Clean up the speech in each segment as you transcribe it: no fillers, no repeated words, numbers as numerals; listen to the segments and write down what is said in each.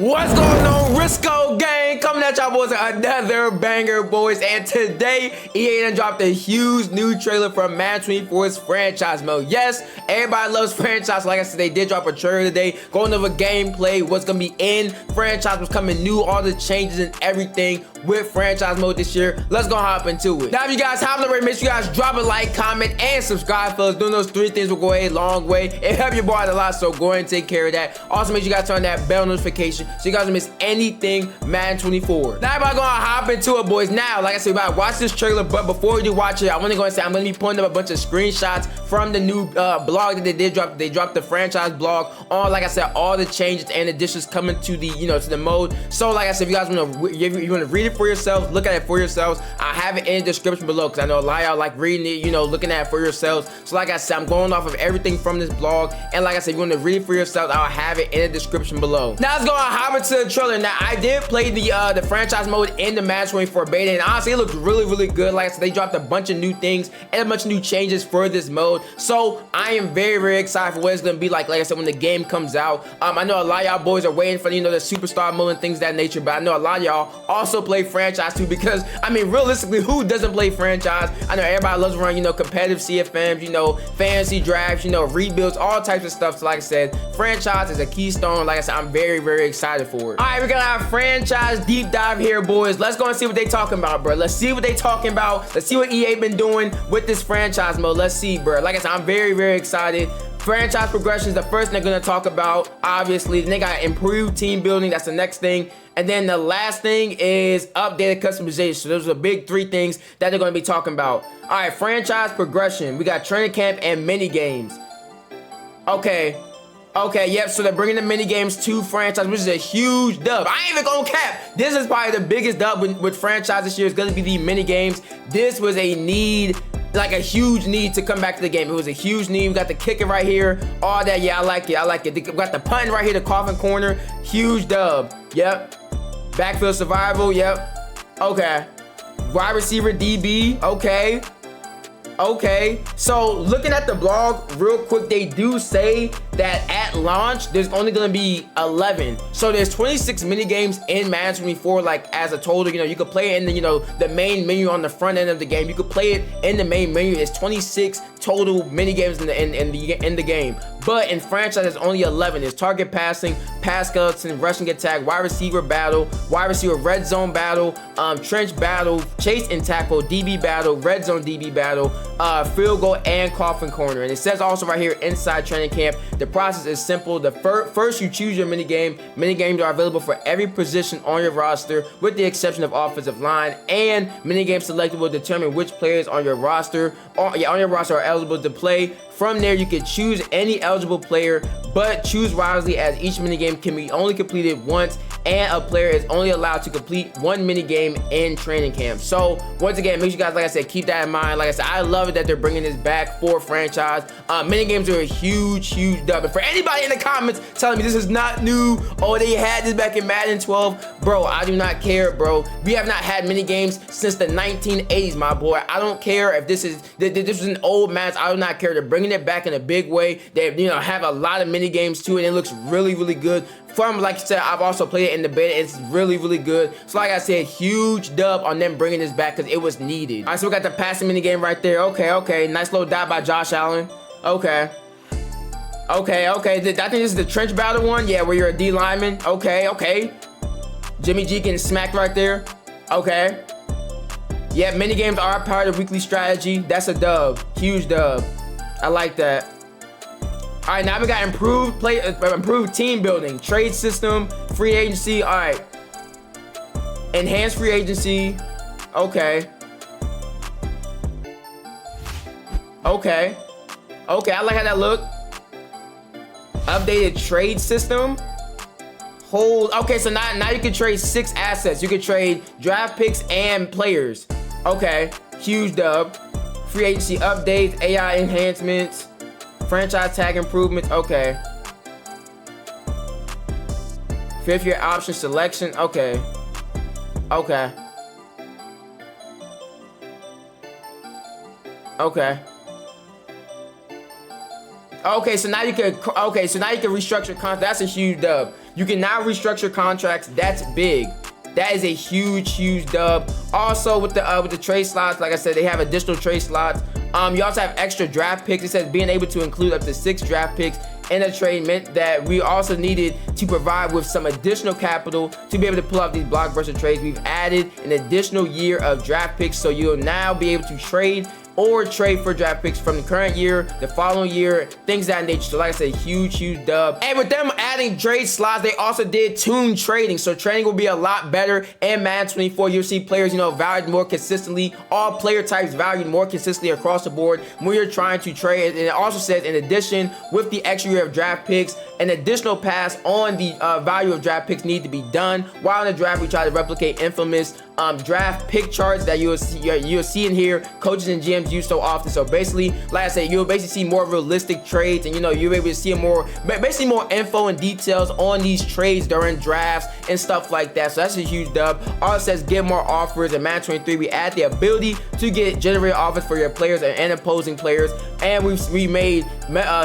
What's going on, Risco gang? Coming at y'all boys with another banger, boys. And today, EA done dropped a huge new trailer for Madden 24's franchise mode. Yes, everybody loves franchise. Like I said, they did drop a trailer today, going over gameplay, what's gonna be in franchise, what's coming new, all the changes and everything with franchise mode this year. Let's go hop into it. Now, if you guys haven't already, make sure you guys drop a like, comment, and subscribe, fellas. Doing those three things will go a long way. It helps your boy out a lot, so go ahead and take care of that. Also, make sure you guys turn on that bell notification so you guys don't miss anything Madden 24. Now, everybody gonna hop into it, boys. Now, like I said, we gotta watch this trailer, but before we do watch it, I wanna go and say I'm gonna be putting up a bunch of screenshots from the new blog that they did drop. They dropped the franchise blog on, like I said, all the changes and additions coming to the, to the mode. So, like I said, if you guys wanna read it for yourselves, look at it for yourselves, I have it in the description below because I know a lot of y'all like reading it, looking at it for yourselves. So, like I said, I'm going off of everything from this blog, and like I said, if you want to read it for yourselves, I'll have it in the description below. Now, let's go and hop into the trailer. Now, I did play the franchise mode in the Madden 24 beta, and honestly, it looks really good. Like I said, they dropped a bunch of new things and a bunch of new changes for this mode. So, I am very excited for what it's gonna be like I said, when the game comes out. I know a lot of y'all boys are waiting for the superstar mode and things of that nature, but I know a lot of y'all also play franchise too, because I mean, realistically, who doesn't play franchise? I know everybody loves to run, competitive CFMs, fantasy drafts, rebuilds, all types of stuff. So like I said, franchise is a keystone. Like I said, I'm very excited for it. All right, we're gonna have franchise deep dive here, boys. Let's go and see what they talking about, bro. Let's see what they talking about. Let's see what EA been doing with this franchise mode. Let's see, bro. Like I said, I'm very excited. Franchise progression is the first thing they're gonna talk about, obviously. Then they got improved team building. That's the next thing. And then the last thing is updated customization. So those are the big three things that they're gonna be talking about. All right, franchise progression. We got training camp and mini games. Okay, yep, so they're bringing the mini games to franchise, which is a huge dub. I ain't even gonna cap. This is probably the biggest dub with franchise this year. Is gonna be the mini games. This was a need, like a huge need to come back to the game. It was a huge need. We got the kicker right here, all that. Yeah, I like it. We got the punting right here, the coffin corner. Huge dub. Yep. Backfield survival. Yep. Okay. Wide receiver DB. Okay. So looking at the blog real quick, they do say that at launch there's only gonna be 11. So there's 26 mini games in Madden 24, like as a total. You could play it in the main menu on the front end of the game. You could play it in the main menu. It's 26 total mini games in the game. But in franchise, there's only 11. There's target passing, pass skeleton, rushing attack, wide receiver battle, wide receiver red zone battle, trench battle, chase and tackle, DB battle, red zone DB battle, field goal, and coffin corner. And it says also right here, inside training camp, the process is simple. The first you choose your mini game. Mini games are available for every position on your roster, with the exception of offensive line. And mini games selected will determine which players on your roster are eligible to play. From there, you can choose any eligible player, but choose wisely, as each minigame can be only completed once, and a player is only allowed to complete one minigame in training camp. So, once again, make sure you guys, like I said, keep that in mind. Like I said, I love it that they're bringing this back for franchise. Minigames are a huge dub. And for anybody in the comments telling me this is not new, oh, they had this back in Madden 12, bro, I do not care, bro. We have not had minigames since the 1980s, my boy. I don't care if this was an old match. I do not care. They're bringing it back in a big way. They have a lot of mini games too, and it looks really good. From, like I said, I've also played it in the beta. It's really good. So like I said, huge dub on them bringing this back because it was needed. All right, so we got the passing mini game right there. Okay, nice little dot by Josh Allen. Okay, I think this is the trench battle one. Yeah, where you're a D lineman. Okay, Jimmy G getting smacked right there. Okay, yeah, mini games are part of weekly strategy. That's a dub, huge dub. I like that. All right, now we got improved team building, trade system, free agency. All right, enhanced free agency. Okay, I like how that look. Updated trade system. Okay, so now you can trade 6 assets. You can trade draft picks and players. Okay, huge dub. Free agency updates, AI enhancements, franchise tag improvements. Okay. 5th year option selection. Okay. So now you can restructure contracts. That's a huge dub. You can now restructure contracts. That's big. That is a huge dub. Also with the trade slots, like I said, they have additional trade slots. You also have extra draft picks. It says being able to include up to 6 draft picks in a trade meant that we also needed to provide with some additional capital to be able to pull off these blockbuster trades. We've added an additional year of draft picks, so you'll now be able to trade or trade for draft picks from the current year, the following year, things of that nature. So like I said, huge dub. And with them adding trade slots, they also did tune trading. So trading will be a lot better in Madden 24. You'll see players, valued more consistently. All player types valued more consistently across the board when you're trying to trade. And it also says, in addition, with the extra year of draft picks, an additional pass on the value of draft picks need to be done. While in the draft, we try to replicate infamous draft pick charts that you'll see in here. Coaches and GMs use so often. So basically, like I said, you'll basically see more realistic trades, and you'll be able to see basically more info and details on these trades during drafts and stuff like that. So that's a huge dub. Also says get more offers. In Madden 23, we add the ability to generate offers for your players and opposing players, and we made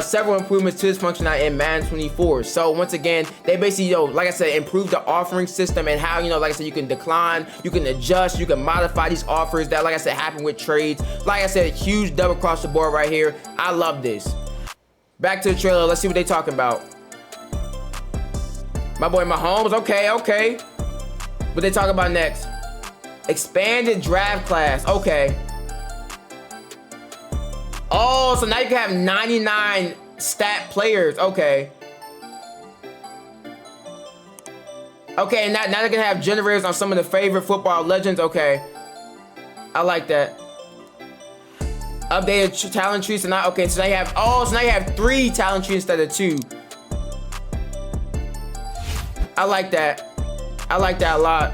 several improvements to this functionality in Madden 24. So once again, they basically, like I said, improved the offering system and how, like I said, you can decline, you can adjust, you can modify these offers that, like I said, happen with trades. Like I said, huge dub across the board right here. I love this. Back to the trailer. Let's see what they talking about. My boy Mahomes. Okay. What they talking about next? Expanded draft class. Okay. Oh, so now you can have 99 stat players. Okay. Okay, now they're gonna have generators on some of the favorite football legends. Okay, I like that. Updated talent trees. So now, okay, so now you have 3 talent trees instead of 2. I like that. I like that a lot.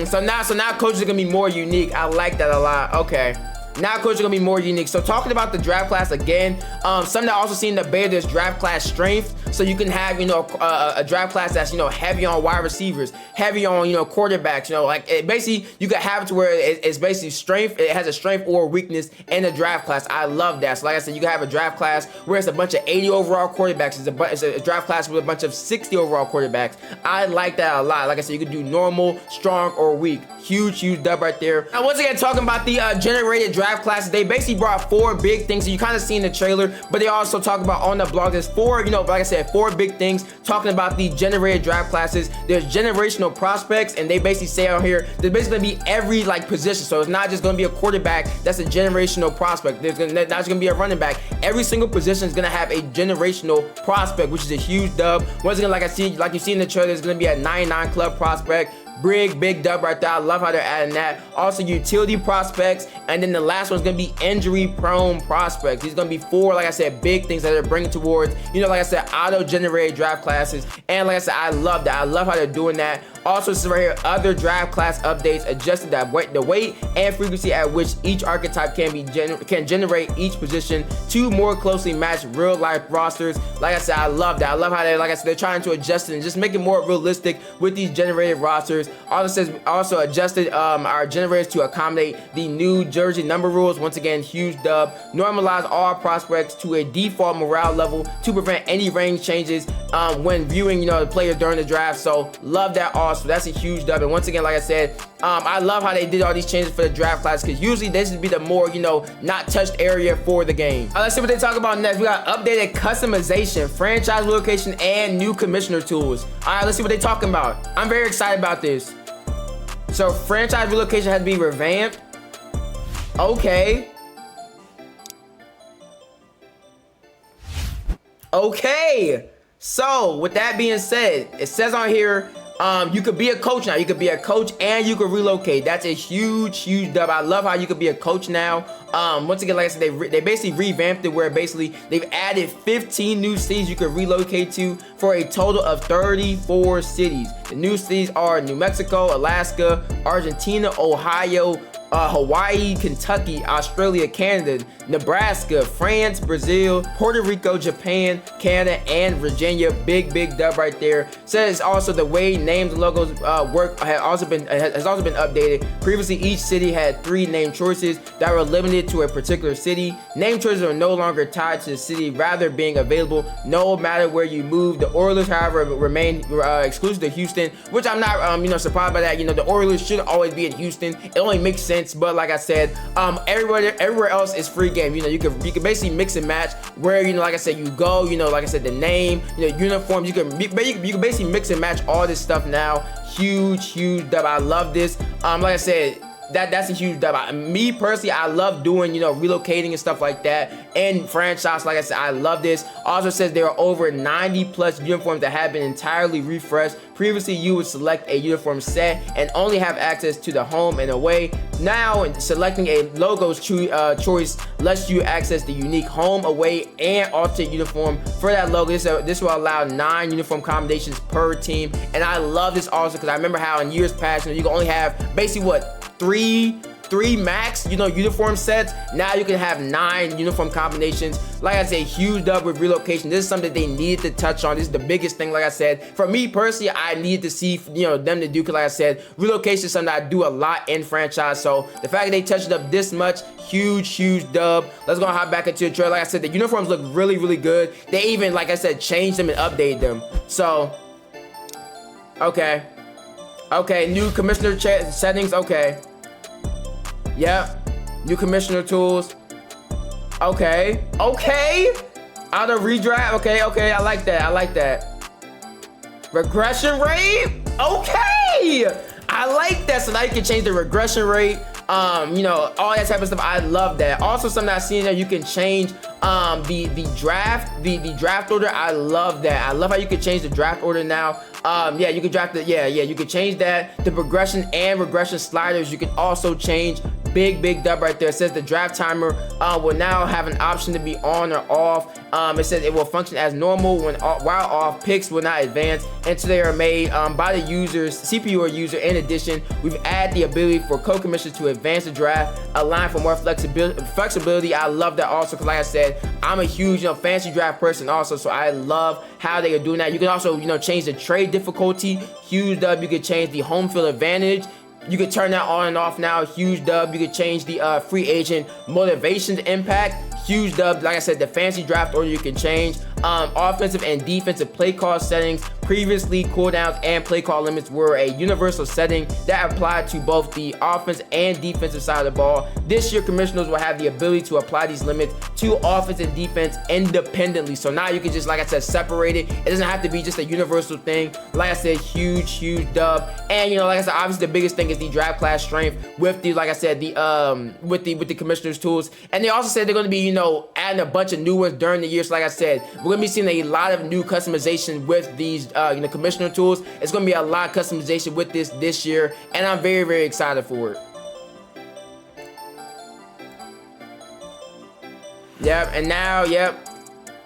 So now coaches are gonna be more unique. I like that a lot. Okay. Now coaches are gonna be more unique. So talking about the draft class again, something that I also seen the beta, there's draft class strength. So you can have, a draft class that's, heavy on wide receivers, heavy on, quarterbacks, like basically you can have it to where it's basically strength. It has a strength or weakness in the draft class. I love that. So like I said, you can have a draft class where it's a bunch of 80 overall quarterbacks. It's a draft class with a bunch of 60 overall quarterbacks. I like that a lot. Like I said, you can do normal, strong, or weak. Huge dub right there. Now once again, talking about the generated draft classes, they basically brought 4 big things. So you kind of see in the trailer, but they also talk about on the blog. There's 4, like I said, 4 big things talking about the generated draft classes. There's generational prospects, and they basically say out here there's basically gonna be every position. So it's not just gonna be a quarterback that's a generational prospect. There's not just gonna be a running back. Every single position is gonna have a generational prospect, which is a huge dub. Once again, like you see in the trailer, there's gonna be a 99 club prospect. Big dub right there. I love how they're adding that. Also utility prospects, and then the last one's gonna be injury prone prospects. These gonna be 4, like I said, big things that they're bringing towards, like I said, auto generated draft classes. And like I said, I love that. I love how they're doing that. Also, this is right here, other draft class updates, adjusted the weight and frequency at which each archetype can generate each position to more closely match real life rosters. Like I said, I love that. I love how they're trying to adjust it and just make it more realistic with these generated rosters. Also adjusted our generators to accommodate the new jersey number rules. Once again, huge dub. Normalize all prospects to a default morale level to prevent any range changes when viewing the players during the draft. So love that also. That's a huge dub. And once again, like I said, I love how they did all these changes for the draft class, because usually this would be the more not touched area for the game. Let's see what they talk about next. We got updated customization, franchise relocation, and new commissioner tools. All right, let's see what they're talking about. I'm very excited about this. So franchise relocation had to be revamped. Okay. So with that being said, it says on here, you could be a coach now. You could be a coach and you could relocate. That's a huge dub. I love how you could be a coach now. Once again, like I said, they basically revamped it where basically they've added 15 new cities you could relocate to for a total of 34 cities. The new cities are New Mexico, Alaska, Argentina, Ohio, Hawaii, Kentucky, Australia, Canada, Nebraska, France, Brazil, Puerto Rico, Japan, Canada, and Virginia. Big dub right there. Says also the way names and logos work has also been updated. Previously, each city had 3 name choices that were limited to a particular city. Name choices are no longer tied to the city, rather being available no matter where you move. The Oilers, however, remain exclusive to Houston, which I'm not surprised by that. The Oilers should always be in Houston. It only makes sense. But like I said, everywhere else is free game. You can basically mix and match where like I said you go. Like I said, the name, uniforms. You can basically mix and match all this stuff now. Huge dub. I love this. Like I said, that's a huge dub. Me personally, I love doing relocating and stuff like that. And franchise, like I said, I love this. Also says there are over 90 plus uniforms that have been entirely refreshed. Previously, you would select a uniform set and only have access to the home and away. Now, selecting a logo's choice lets you access the unique home, away, and alternate uniform for that logo. This will allow 9 uniform combinations per team. And I love this also because I remember how in years past, you can only have basically what, three max uniform sets. Now you can have 9 uniform combinations. Like I said, huge dub with relocation. This is something they needed to touch on. This is the biggest thing. Like I said, for me personally, I needed to see them to do, because like I said, relocation is something I do a lot in franchise. So the fact that they touched it up this much, huge dub. Let's go hop back into the trailer. Like I said, the uniforms look really good. They even, like I said, changed them and updated them. So okay, new commissioner settings. Okay, yep, new commissioner tools. Okay, auto redraft. Okay, I like that. Regression rate. Okay, I like that. So now you can change the regression rate, all that type of stuff. I love that. Also, something I've seen that you can change the draft order. I love that. I love how you can change the draft order now. Yeah, you can draft it. Yeah, you can change that. The progression and regression sliders, you can also change. Big dub right there. It says the draft timer will now have an option to be on or off. It says it will function as normal while off. Picks will not advance until they are made by the user's CPU or user. In addition, we've added the ability for co-commissioners to advance the draft, allowing for more flexibility. I love that also, because like I said, I'm a huge fantasy draft person also, so I love how they are doing that. You can also change the trade difficulty. Huge dub. You can change the home field advantage. You can turn that on and off now. Huge dub. You can change the free agent motivation to impact. Huge dub. Like I said, the fantasy draft order you can change. Offensive and defensive play call settings. Previously, cooldowns and play call limits were a universal setting that applied to both the offense and defensive side of the ball. This year, commissioners will have the ability to apply these limits to offense and defense independently. So now you can just, like I said, separate it. It doesn't have to be just a universal thing. Like I said, huge dub. And like I said, obviously the biggest thing is the draft class strength with the, like I said, the with the commissioners tools. And they also said they're going to be adding a bunch of new ones during the year. So like I said, we're going to be seeing a lot of new customization with these commissioner tools. It's going to be a lot of customization with this year, and I'm very excited for it. Yep, and now,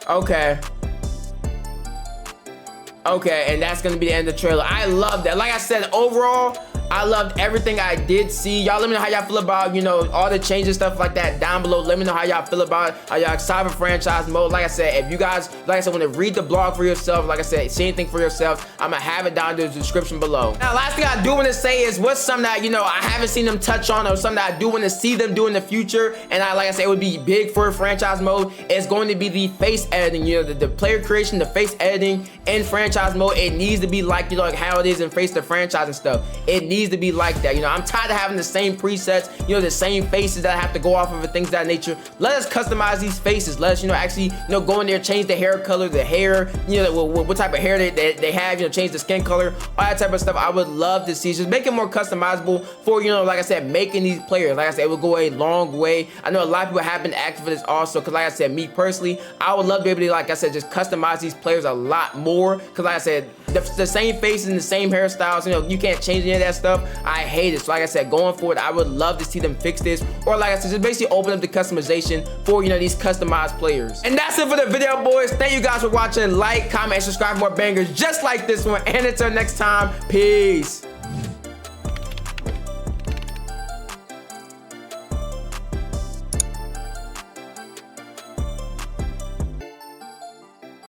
okay, and that's going to be the end of the trailer. I love that. Like I said, overall, I loved everything I did see. Y'all let me know how y'all feel about, all the changes, stuff like that down below. Let me know how y'all feel about it. Are y'all excited for franchise mode? Like I said, if you guys, like I said, want to read the blog for yourself, like I said, see anything for yourself, I'm going to have it down in the description below. Now, last thing I do want to say is what's something that, I haven't seen them touch on, or something that I do want to see them do in the future. And like I said, it would be big for franchise mode. It's going to be the face editing, the player creation, the face editing in franchise mode. It needs to be like, like how it is in Face the Franchise and stuff. It needs to be like that. I'm tired of having the same presets, the same faces that I have to go off of and things of that nature. Let us customize these faces. Let us, actually, go in there, change the hair color, the hair, what type of hair they have, change the skin color, all that type of stuff. I would love to see. Just make it more customizable for, like I said, making these players. Like I said, it would go a long way. I know a lot of people have been active for this also, because like I said, me personally, I would love to be able to, like I said, just customize these players a lot more, because like I said, the same faces and the same hairstyles, you can't change any of that stuff. I hate it. So like I said, going forward, I would love to see them fix this, or like I said, just basically open up the customization for these customized players. And that's it for the video, boys. Thank you guys for watching. Like, comment, and subscribe for more bangers just like this one. And until next time, peace.